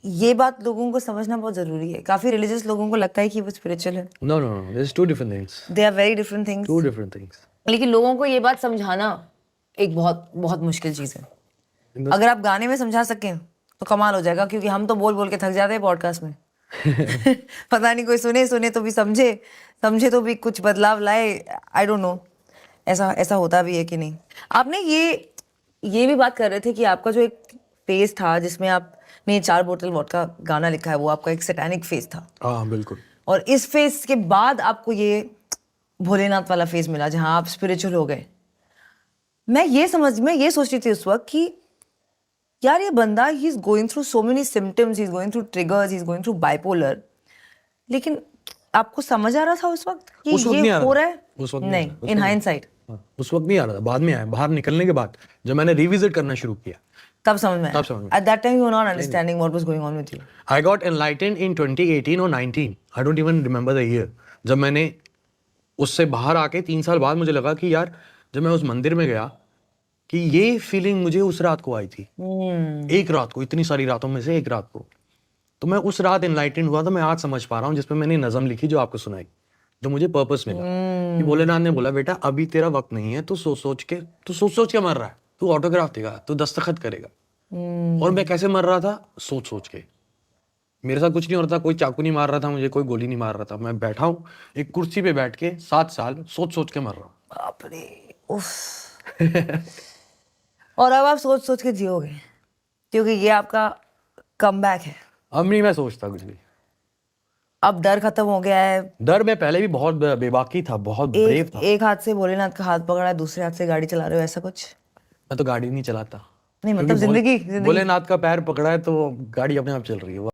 ये बात लोगों को समझना बहुत जरूरी है। काफी रिलीजियस लोगों को लगता है कि वो स्पिरिचुअल है। No, no, no. There's two different things. They are very different things. Two different things. लेकिन लोगों को ये बात समझाना एक बहुत बहुत मुश्किल चीज है। In the अगर आप गाने में समझा सकें तो कमाल हो जाएगा, क्योंकि हम तो बोल बोल के थक जाते हैं पॉडकास्ट में। पता नहीं कोई सुने सुने तो भी समझे, समझे तो भी कुछ बदलाव लाए। आई डोंट नो ऐसा ऐसा होता भी है कि नहीं। आपने ये भी बात कर रहे थे कि आपका जो एक फेज था जिसमें आपने 4 बोतल वोडका गाना लिखा है, वो आपका एक सैटेनिक फेज था। हाँ बिल्कुल। और इस फेज के बाद आपको ये भोलेनाथ वाला फेज मिला जहां आप स्पिरिचुअल हो गए। मैं ये सोच रही थी उस वक्त कि यार ये बंदा he is going through so many symptoms, he is going through triggers, he is going through bipolar, लेकिन आपको समझ आ रहा था उस वक्त कि उस वक्त ये नहीं आ रहा हो था। रहा है? उस वक्त नहीं, इन हाइंडसाइट हाँ, उस वक्त नहीं आ रहा था, बाद में आया। बाहर निकलने के बाद जब मैंने रिविजिट करना शुरू किया तब समझ में तब समझ में। At that time you were not understanding what was going on with you. I got enlightened in 2018 और 19. I don't even remember the year. जब मैंने उससे बाहर आके 3 साल बाद मुझे लगा कि यार जब मैं उस मंदिर में गया कि ये फीलिंग मुझे उस रात को आई थी। एक रात को, इतनी सारी रातों में से एक रात को। तो मैं उस रात एनलाइटेंड हुआ, तो मैं आज समझ पा रहा हूँ, जिसपे मैंने नज़म लिखी जो आपको सुनाई, जो मुझे पर्पस मिला कि भोलेनाथ ने बोला बेटा अभी तेरा वक्त नहीं है, तू सोच सोच के मर रहा है, तू ऑटोग्राफ देगा, तू दस्तखत करेगा। और मैं कैसे मर रहा था? सोच सोच के। मेरे साथ कुछ नहीं हो रहा था, कोई चाकू नहीं मार रहा था मुझे, कोई गोली नहीं मार रहा था। मैं बैठा हूँ एक कुर्सी पे बैठ के 7 साल सोच सोच के मर रहा हूँ। बाप रे, उफ। और अब आप सोच सोच के जियोगे, क्योंकि ये आपका कमबैक है। अब नहीं मैं सोचता कुछ भी। अब डर खत्म हो गया है। डर में पहले भी बहुत बेबाकी था, बहुत ब्रेव था। एक हाथ से भोलेनाथ का हाथ पकड़ा है, दूसरे हाथ से गाड़ी चला रहे हो, ऐसा कुछ? मैं तो गाड़ी नहीं चलाता। नहीं, मतलब क्योंकि जिंदगी भोलेनाथ का पैर पकड़ा है तो गाड़ी अपने आप चल रही है।